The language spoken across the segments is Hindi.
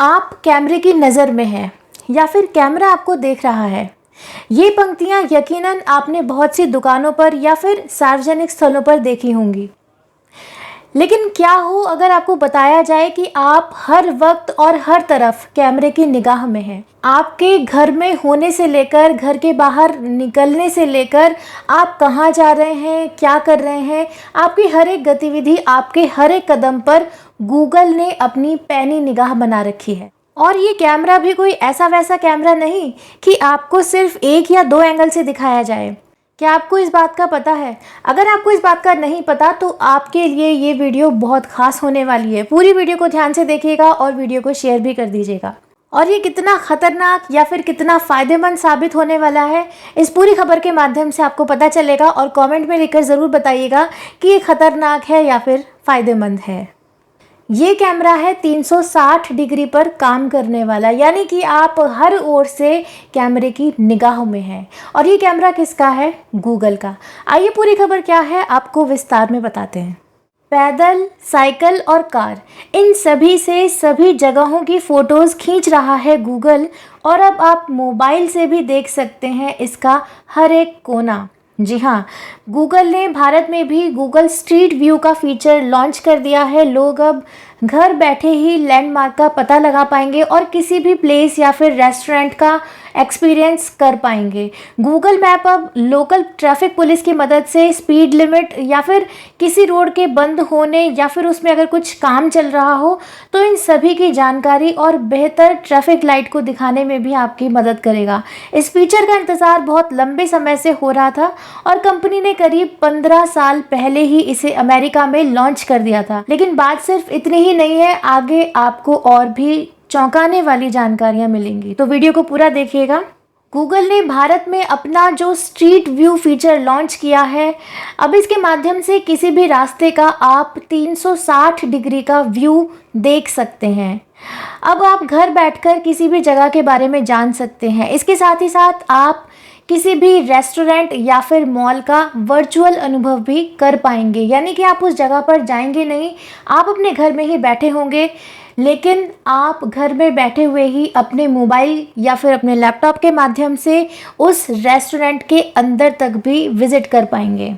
आप कैमरे की नज़र में हैं या फिर कैमरा आपको देख रहा है। ये पंक्तियाँ यकीनन आपने बहुत सी दुकानों पर या फिर सार्वजनिक स्थलों पर देखी होंगी। लेकिन क्या हो अगर आपको बताया जाए कि आप हर वक्त और हर तरफ कैमरे की निगाह में हैं। आपके घर में होने से लेकर घर के बाहर निकलने से लेकर आप कहाँ जा रहे हैं, क्या कर रहे हैं, आपकी हर एक गतिविधि, आपके हर एक कदम पर गूगल ने अपनी पैनी निगाह बना रखी है। और ये कैमरा भी कोई ऐसा वैसा कैमरा नहीं कि आपको सिर्फ एक या दो एंगल से दिखाया जाए। क्या आपको इस बात का पता है? अगर आपको इस बात का नहीं पता तो आपके लिए ये वीडियो बहुत खास होने वाली है। पूरी वीडियो को ध्यान से देखिएगा और वीडियो को शेयर भी कर दीजिएगा। और ये कितना खतरनाक या फिर कितना फ़ायदेमंद साबित होने वाला है, इस पूरी खबर के माध्यम से आपको पता चलेगा। और कमेंट में लिखकर ज़रूर बताइएगा कि ये खतरनाक है या फिर फ़ायदेमंद है। ये कैमरा है 360 डिग्री पर काम करने वाला, यानी कि आप हर ओर से कैमरे की निगाह में हैं। और ये कैमरा किसका है? गूगल का। आइए पूरी खबर क्या है आपको विस्तार में बताते हैं। पैदल, साइकिल और कार, इन सभी से सभी जगहों की फ़ोटोज़ खींच रहा है गूगल। और अब आप मोबाइल से भी देख सकते हैं इसका हर एक कोना। जी हाँ, गूगल ने भारत में भी गूगल स्ट्रीट व्यू का फीचर लॉन्च कर दिया है। लोग अब घर बैठे ही लैंडमार्क का पता लगा पाएंगे और किसी भी प्लेस या फिर रेस्टोरेंट का एक्सपीरियंस कर पाएंगे। गूगल मैप अब लोकल ट्रैफिक पुलिस की मदद से स्पीड लिमिट या फिर किसी रोड के बंद होने या फिर उसमें अगर कुछ काम चल रहा हो तो इन सभी की जानकारी और बेहतर ट्रैफिक लाइट को दिखाने में भी आपकी मदद करेगा। इस फीचर का इंतज़ार बहुत लंबे समय से हो रहा था और कंपनी ने करीब 15 साल पहले ही इसे अमेरिका में लॉन्च कर दिया था। लेकिन बात सिर्फ इतनी ही नहीं है, आगे आपको और भी चौंकाने वाली जानकारियां मिलेंगी, तो वीडियो को पूरा देखिएगा। गूगल ने भारत में अपना जो स्ट्रीट व्यू फीचर लॉन्च किया है, अब इसके माध्यम से किसी भी रास्ते का आप 360 डिग्री का व्यू देख सकते हैं। अब आप घर बैठकर किसी भी जगह के बारे में जान सकते हैं। इसके साथ ही साथ आप किसी भी रेस्टोरेंट या फिर मॉल का वर्चुअल अनुभव भी कर पाएंगे, यानी कि आप उस जगह पर जाएंगे नहीं, आप अपने घर में ही बैठे होंगे, लेकिन आप घर में बैठे हुए ही अपने मोबाइल या फिर अपने लैपटॉप के माध्यम से उस रेस्टोरेंट के अंदर तक भी विज़िट कर पाएंगे।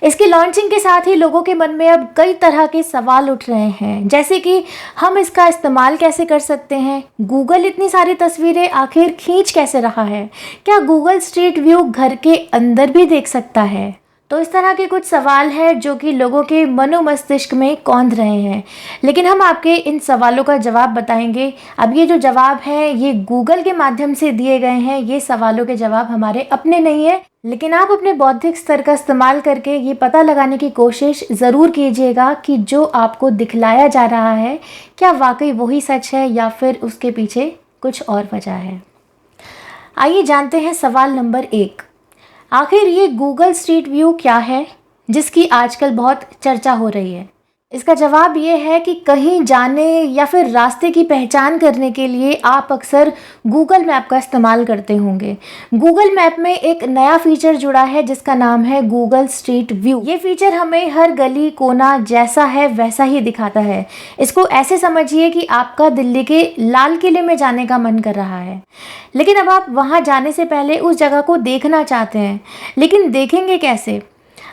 इसकी लॉन्चिंग के साथ ही लोगों के मन में अब कई तरह के सवाल उठ रहे हैं, जैसे कि हम इसका इस्तेमाल कैसे कर सकते हैं, गूगल इतनी सारी तस्वीरें आखिर खींच कैसे रहा है, क्या गूगल स्ट्रीट व्यू घर के अंदर भी देख सकता है। तो इस तरह के कुछ सवाल हैं जो कि लोगों के मनो मस्तिष्क में कौंध रहे हैं, लेकिन हम आपके इन सवालों का जवाब बताएंगे। अब ये जो जवाब हैं ये गूगल के माध्यम से दिए गए हैं, ये सवालों के जवाब हमारे अपने नहीं है, लेकिन आप अपने बौद्धिक स्तर का इस्तेमाल करके ये पता लगाने की कोशिश ज़रूर कीजिएगा कि जो आपको दिखलाया जा रहा है क्या वाकई वही सच है या फिर उसके पीछे कुछ और वजह है। आइए जानते हैं सवाल नंबर 1। आखिर ये गूगल स्ट्रीट व्यू क्या है जिसकी आजकल बहुत चर्चा हो रही है? इसका जवाब ये है कि कहीं जाने या फिर रास्ते की पहचान करने के लिए आप अक्सर गूगल मैप का इस्तेमाल करते होंगे। गूगल मैप में एक नया फीचर जुड़ा है जिसका नाम है गूगल स्ट्रीट व्यू। ये फीचर हमें हर गली कोना जैसा है वैसा ही दिखाता है। इसको ऐसे समझिए कि आपका दिल्ली के लाल किले में जाने का मन कर रहा है, लेकिन अब आप वहाँ जाने से पहले उस जगह को देखना चाहते हैं, लेकिन देखेंगे कैसे?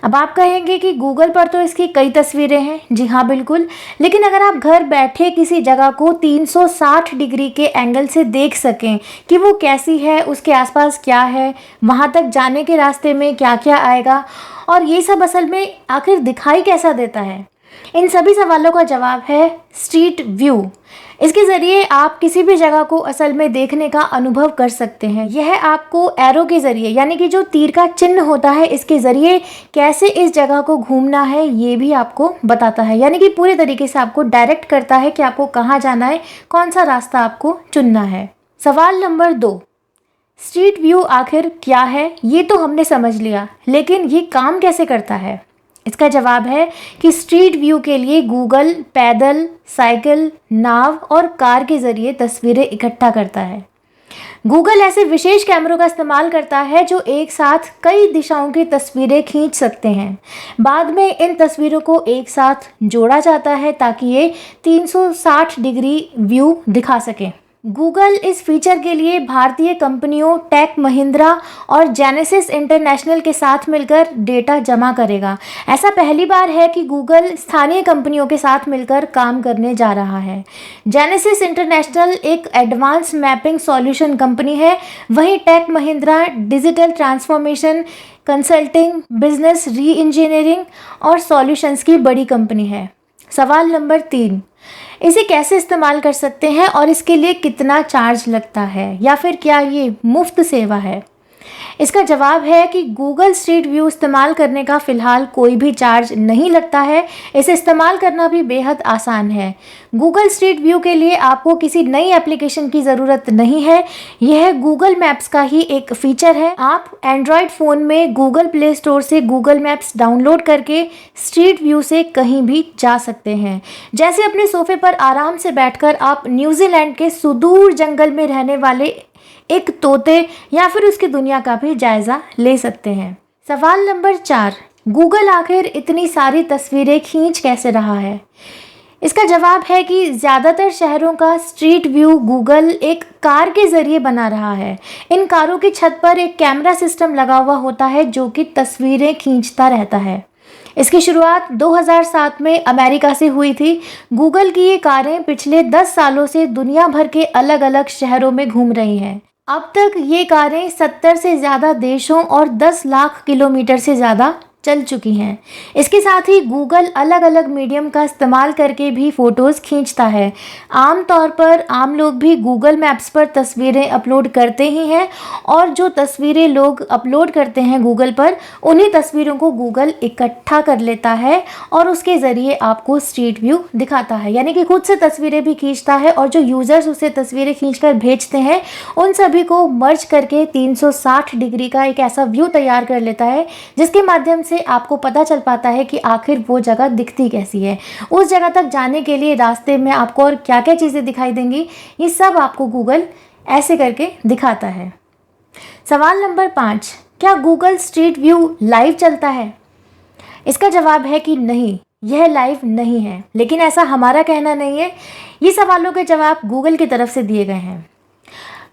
अब आप कहेंगे कि गूगल पर तो इसकी कई तस्वीरें हैं। जी हाँ, बिल्कुल, लेकिन अगर आप घर बैठे किसी जगह को 360 डिग्री के एंगल से देख सकें कि वो कैसी है, उसके आसपास क्या है, वहाँ तक जाने के रास्ते में क्या क्या आएगा और ये सब असल में आखिर दिखाई कैसा देता है, इन सभी सवालों का जवाब है स्ट्रीट व्यू। इसके ज़रिए आप किसी भी जगह को असल में देखने का अनुभव कर सकते हैं। यह आपको एरो के ज़रिए, यानी कि जो तीर का चिन्ह होता है, इसके ज़रिए कैसे इस जगह को घूमना है ये भी आपको बताता है, यानी कि पूरे तरीके से आपको डायरेक्ट करता है कि आपको कहाँ जाना है, कौन सा रास्ता आपको चुनना है। सवाल नंबर 2, स्ट्रीट व्यू आखिर क्या है ये तो हमने समझ लिया, लेकिन ये काम कैसे करता है? इसका जवाब है कि स्ट्रीट व्यू के लिए गूगल पैदल, साइकिल, नाव और कार के ज़रिए तस्वीरें इकट्ठा करता है। गूगल ऐसे विशेष कैमरों का इस्तेमाल करता है जो एक साथ कई दिशाओं की तस्वीरें खींच सकते हैं। बाद में इन तस्वीरों को एक साथ जोड़ा जाता है ताकि ये 360 डिग्री व्यू दिखा सके। गूगल इस फीचर के लिए भारतीय कंपनियों टेक महिंद्रा और जेनेसिस इंटरनेशनल के साथ मिलकर डेटा जमा करेगा। ऐसा पहली बार है कि गूगल स्थानीय कंपनियों के साथ मिलकर काम करने जा रहा है। जेनेसिस इंटरनेशनल एक एडवांस मैपिंग सॉल्यूशन कंपनी है, वहीं Tech Mahindra digital transformation consulting, business re engineering और सॉल्यूशंस की बड़ी कंपनी है। सवाल नंबर 3, इसे कैसे इस्तेमाल कर सकते हैं और इसके लिए कितना चार्ज लगता है या फिर क्या ये मुफ्त सेवा है? इसका जवाब है कि गूगल स्ट्रीट व्यू इस्तेमाल करने का फ़िलहाल कोई भी चार्ज नहीं लगता है। इसे इस्तेमाल करना भी बेहद आसान है। गूगल स्ट्रीट व्यू के लिए आपको किसी नई एप्लीकेशन की ज़रूरत नहीं है। यह गूगल मैप्स का ही एक फ़ीचर है। आप एंड्रॉयड फ़ोन में गूगल प्ले स्टोर से गूगल मैप्स डाउनलोड करके स्ट्रीट व्यू से कहीं भी जा सकते हैं। जैसे अपने सोफे पर आराम से बैठकर आप न्यूजीलैंड के सुदूर जंगल में रहने वाले एक तोते या फिर उसकी दुनिया का भी जायजा ले सकते हैं। सवाल नंबर 4, गूगल आखिर इतनी सारी तस्वीरें खींच कैसे रहा है? इसका जवाब है कि ज़्यादातर शहरों का स्ट्रीट व्यू गूगल एक कार के ज़रिए बना रहा है। इन कारों की छत पर एक कैमरा सिस्टम लगा हुआ होता है जो कि तस्वीरें खींचता रहता है। इसकी शुरुआत 2007 में अमेरिका से हुई थी। गूगल की ये कारें पिछले 10 सालों से दुनिया भर के अलग अलग शहरों में घूम रही हैं। अब तक ये कारें 70 से ज़्यादा देशों और 10 लाख किलोमीटर से ज़्यादा चल चुकी हैं। इसके साथ ही गूगल अलग अलग मीडियम का इस्तेमाल करके भी फ़ोटोज़ खींचता है। आम तौर पर आम लोग भी गूगल मैप्स पर तस्वीरें अपलोड करते ही हैं और जो तस्वीरें लोग अपलोड करते हैं गूगल पर, उन्हीं तस्वीरों को गूगल इकट्ठा कर लेता है और उसके ज़रिए आपको स्ट्रीट व्यू दिखाता है। यानी कि खुद से तस्वीरें भी खींचता है और जो यूज़र्स उसे तस्वीरें खींचकर भेजते हैं उन सभी को मर्ज करके 360 डिग्री का एक ऐसा व्यू तैयार कर लेता है जिसके माध्यम से आपको पता चल पाता है कि आखिर वो जगह दिखती कैसी है। उस जगह तक जाने के लिए रास्ते में आपको और क्या क्या चीज़ें दिखाई देंगी, ये सब आपको गूगल ऐसे करके दिखाता है। सवाल नंबर 5, क्या गूगल स्ट्रीट व्यू लाइव चलता है? इसका जवाब है कि नहीं, यह लाइव नहीं है। लेकिन ऐसा हमारा कहना नहीं है, ये सवालों के जवाब गूगल की तरफ से दिए गए हैं।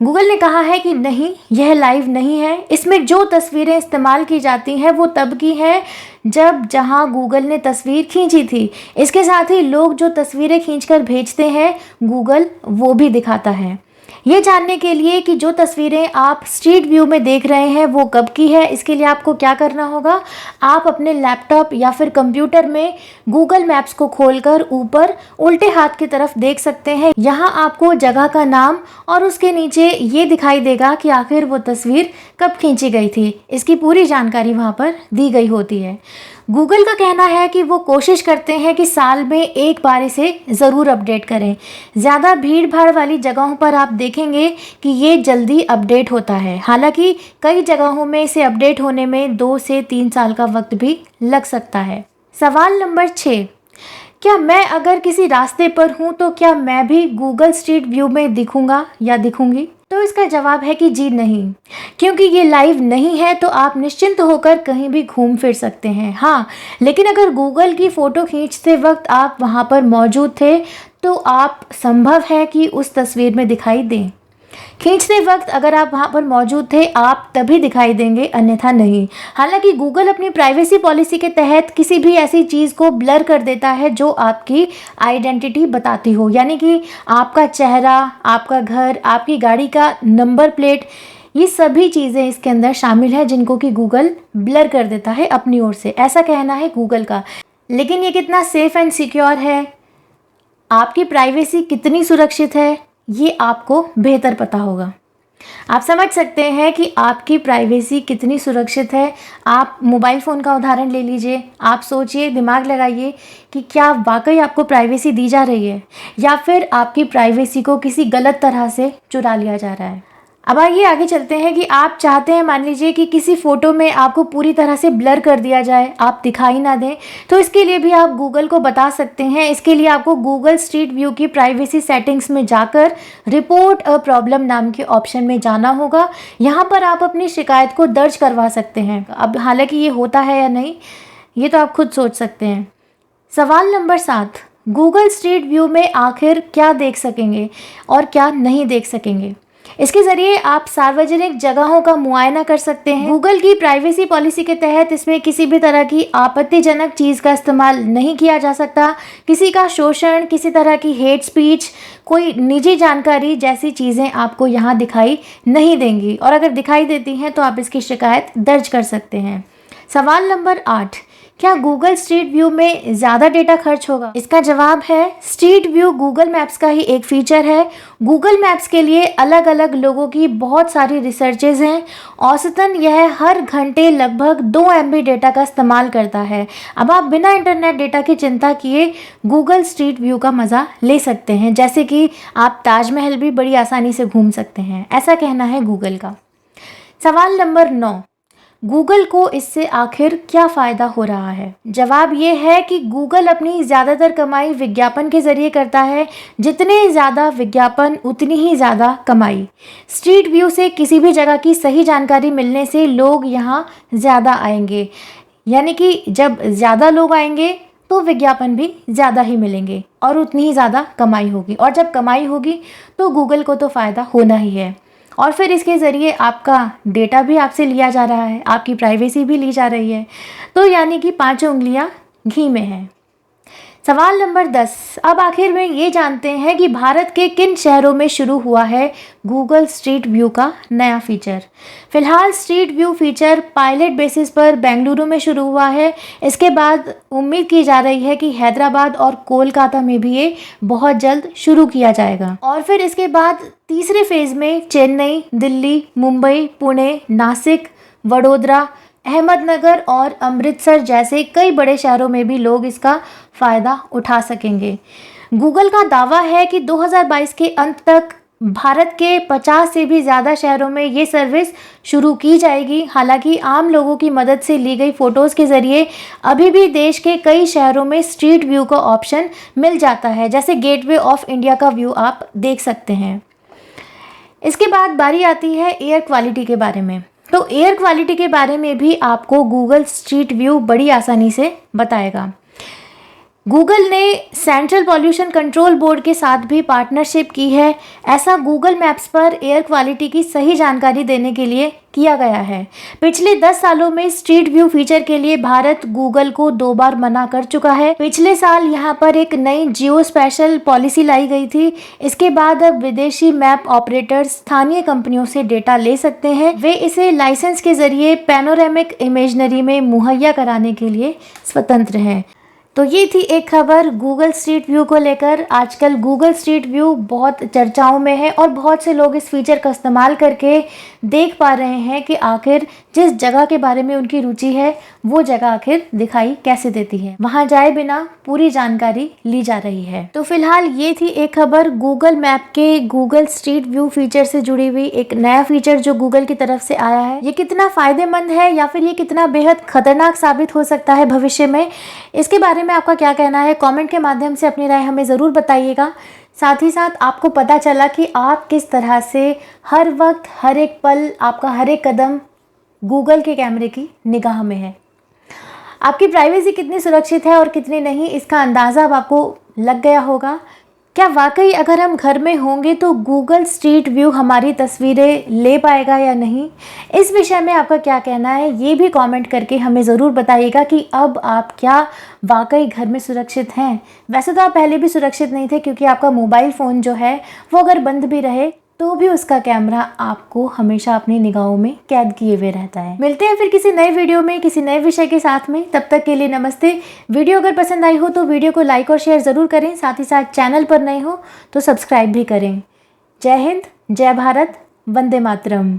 गूगल ने कहा है कि नहीं, यह लाइव नहीं है। इसमें जो तस्वीरें इस्तेमाल की जाती हैं वो तब की है जब जहां गूगल ने तस्वीर खींची थी। इसके साथ ही लोग जो तस्वीरें खींचकर भेजते हैं गूगल वो भी दिखाता है। ये जानने के लिए कि जो तस्वीरें आप स्ट्रीट व्यू में देख रहे हैं वो कब की है, इसके लिए आपको क्या करना होगा, आप अपने लैपटॉप या फिर कंप्यूटर में गूगल मैप्स को खोलकर ऊपर उल्टे हाथ की तरफ देख सकते हैं। यहाँ आपको जगह का नाम और उसके नीचे ये दिखाई देगा कि आखिर वो तस्वीर कब खींची गई थी। इसकी पूरी जानकारी वहाँ पर दी गई होती है। गूगल का कहना है कि वो कोशिश करते हैं कि साल में एक बार इसे ज़रूर अपडेट करें। ज़्यादा भीड़ भाड़ वाली जगहों पर आप देखेंगे कि ये जल्दी अपडेट होता है। हालांकि कई जगहों में इसे अपडेट होने में 2 से 3 साल का वक्त भी लग सकता है। सवाल नंबर 6, क्या मैं अगर किसी रास्ते पर हूँ तो क्या मैं भी गूगल स्ट्रीट व्यू में दिखूंगा या दिखूंगी? तो इसका जवाब है कि जी नहीं, क्योंकि ये लाइव नहीं है तो आप निश्चिंत होकर कहीं भी घूम फिर सकते हैं। हाँ, लेकिन अगर गूगल की फ़ोटो खींचते वक्त आप वहाँ पर मौजूद थे तो आप संभव है कि उस तस्वीर में दिखाई दें। खींचते वक्त अगर आप वहाँ पर मौजूद थे आप तभी दिखाई देंगे, अन्यथा नहीं। हालांकि गूगल अपनी प्राइवेसी पॉलिसी के तहत किसी भी ऐसी चीज़ को ब्लर कर देता है जो आपकी आइडेंटिटी बताती हो, यानी कि आपका चेहरा, आपका घर, आपकी गाड़ी का नंबर प्लेट, ये सभी चीज़ें इसके अंदर शामिल है जिनको कि गूगल ब्लर कर देता है अपनी ओर से। ऐसा कहना है गूगल का। लेकिन ये कितना सेफ एंड सिक्योर है, आपकी प्राइवेसी कितनी सुरक्षित है, ये आपको बेहतर पता होगा। आप समझ सकते हैं कि आपकी प्राइवेसी कितनी सुरक्षित है। आप मोबाइल फ़ोन का उदाहरण ले लीजिए। आप सोचिए, दिमाग लगाइए कि क्या वाकई आपको प्राइवेसी दी जा रही है या फिर आपकी प्राइवेसी को किसी गलत तरह से चुरा लिया जा रहा है। अब आइए आगे चलते हैं कि आप चाहते हैं, मान लीजिए कि किसी फ़ोटो में आपको पूरी तरह से ब्लर कर दिया जाए, आप दिखाई ना दें, तो इसके लिए भी आप गूगल को बता सकते हैं। इसके लिए आपको गूगल स्ट्रीट व्यू की प्राइवेसी सेटिंग्स में जाकर रिपोर्ट अ प्रॉब्लम नाम के ऑप्शन में जाना होगा। यहाँ पर आप अपनी शिकायत को दर्ज करवा सकते हैं। अब हालांकि ये होता है या नहीं, ये तो आप खुद सोच सकते हैं। सवाल नंबर 7, गूगल स्ट्रीट व्यू में आखिर क्या देख सकेंगे और क्या नहीं देख सकेंगे। इसके ज़रिए आप सार्वजनिक जगहों का मुआयना कर सकते हैं। गूगल की प्राइवेसी पॉलिसी के तहत इसमें किसी भी तरह की आपत्तिजनक चीज़ का इस्तेमाल नहीं किया जा सकता। किसी का शोषण, किसी तरह की हेट स्पीच, कोई निजी जानकारी जैसी चीज़ें आपको यहाँ दिखाई नहीं देंगी, और अगर दिखाई देती हैं तो आप इसकी शिकायत दर्ज कर सकते हैं। सवाल नंबर 8, क्या गूगल स्ट्रीट व्यू में ज़्यादा डेटा खर्च होगा? इसका जवाब है, स्ट्रीट व्यू गूगल मैप्स का ही एक फीचर है। गूगल मैप्स के लिए अलग अलग लोगों की बहुत सारी रिसर्चेज हैं। औसतन यह हर घंटे लगभग 2 MB डेटा का इस्तेमाल करता है। अब आप बिना इंटरनेट डेटा की चिंता किए गूगल स्ट्रीट व्यू का मज़ा ले सकते हैं, जैसे कि आप ताजमहल भी बड़ी आसानी से घूम सकते हैं, ऐसा कहना है गूगल का। सवाल नंबर 9, गूगल को इससे आखिर क्या फ़ायदा हो रहा है? जवाब ये है कि गूगल अपनी ज़्यादातर कमाई विज्ञापन के ज़रिए करता है। जितने ज़्यादा विज्ञापन उतनी ही ज़्यादा कमाई। स्ट्रीट व्यू से किसी भी जगह की सही जानकारी मिलने से लोग यहाँ ज़्यादा आएंगे, यानी कि जब ज़्यादा लोग आएंगे तो विज्ञापन भी ज़्यादा ही मिलेंगे और उतनी ही ज़्यादा कमाई होगी, और जब कमाई होगी तो गूगल को तो फ़ायदा होना ही है। और फिर इसके ज़रिए आपका डेटा भी आपसे लिया जा रहा है, आपकी प्राइवेसी भी ली जा रही है, तो यानी कि 5 उंगलियां घी में हैं। सवाल नंबर 10, अब आखिर में ये जानते हैं कि भारत के किन शहरों में शुरू हुआ है गूगल स्ट्रीट व्यू का नया फीचर। फिलहाल street view feature pilot basis पर बेंगलुरु में शुरू हुआ है। इसके बाद उम्मीद की जा रही है कि हैदराबाद और कोलकाता में भी ये बहुत जल्द शुरू किया जाएगा, और फिर इसके बाद तीसरे फेज़ में चेन्नई, दिल्ली, मुंबई, पुणे, नासिक, वडोदरा, अहमदनगर और अमृतसर जैसे कई बड़े शहरों में भी लोग इसका फ़ायदा उठा सकेंगे। गूगल का दावा है कि 2022 के अंत तक भारत के 50 से भी ज़्यादा शहरों में ये सर्विस शुरू की जाएगी। हालांकि आम लोगों की मदद से ली गई फ़ोटोज़ के ज़रिए अभी भी देश के कई शहरों में स्ट्रीट व्यू का ऑप्शन मिल जाता है, जैसे गेटवे ऑफ इंडिया का व्यू आप देख सकते हैं। इसके बाद बारी आती है एयर क्वालिटी के बारे में। तो एयर क्वालिटी के बारे में भी आपको गूगल स्ट्रीट व्यू बड़ी आसानी से बताएगा। गूगल ने सेंट्रल पॉल्यूशन कंट्रोल बोर्ड के साथ भी पार्टनरशिप की है। ऐसा गूगल मैप्स पर एयर क्वालिटी की सही जानकारी देने के लिए किया गया है। पिछले 10 सालों में स्ट्रीट व्यू फीचर के लिए भारत गूगल को 2 बार मना कर चुका है। पिछले साल यहाँ पर एक नई जियो स्पेशल पॉलिसी लाई गई थी। इसके बाद अब विदेशी मैप ऑपरेटर्स स्थानीय कंपनियों से डेटा ले सकते हैं। वे इसे लाइसेंस के जरिए पैनोरेमिक इमेजनरी में मुहैया कराने के लिए स्वतंत्र हैं। तो ये थी एक खबर गूगल स्ट्रीट व्यू को लेकर। आजकल गूगल स्ट्रीट व्यू बहुत चर्चाओं में है और बहुत से लोग इस फीचर का इस्तेमाल करके देख पा रहे हैं कि आखिर जिस जगह के बारे में उनकी रुचि है वो जगह आखिर दिखाई कैसे देती है। वहां जाए बिना पूरी जानकारी ली जा रही है। तो फिलहाल ये थी एक खबर गूगल मैप के गूगल स्ट्रीट व्यू फीचर से जुड़ी हुई, एक नया फीचर जो गूगल की तरफ से आया है। ये कितना फ़ायदेमंद है या फिर ये कितना बेहद खतरनाक साबित हो सकता है भविष्य में, इसके बारे में आपका क्या कहना है? कमेंट के माध्यम से अपनी राय हमें ज़रूर बताइएगा। साथ ही साथ आपको पता चला कि आप किस तरह से हर वक्त, हर एक पल, आपका हर एक कदम गूगल के कैमरे की निगाह में है। आपकी प्राइवेसी कितनी सुरक्षित है और कितनी नहीं, इसका अंदाज़ा अब आपको लग गया होगा। क्या वाकई अगर हम घर में होंगे तो गूगल स्ट्रीट व्यू हमारी तस्वीरें ले पाएगा या नहीं? इस विषय में आपका क्या कहना है ये भी कमेंट करके हमें ज़रूर बताइएगा कि अब आप क्या वाकई घर में सुरक्षित हैं। वैसे तो आप पहले भी सुरक्षित नहीं थे, क्योंकि आपका मोबाइल फ़ोन जो है वो अगर बंद भी रहे तो भी उसका कैमरा आपको हमेशा अपनी निगाहों में कैद किए हुए रहता है। मिलते हैं फिर किसी नए वीडियो में किसी नए विषय के साथ में। तब तक के लिए नमस्ते। वीडियो अगर पसंद आई हो तो वीडियो को लाइक और शेयर ज़रूर करें। साथ ही साथ चैनल पर नए हो तो सब्सक्राइब भी करें। जय हिंद, जय भारत, वंदे मातरम।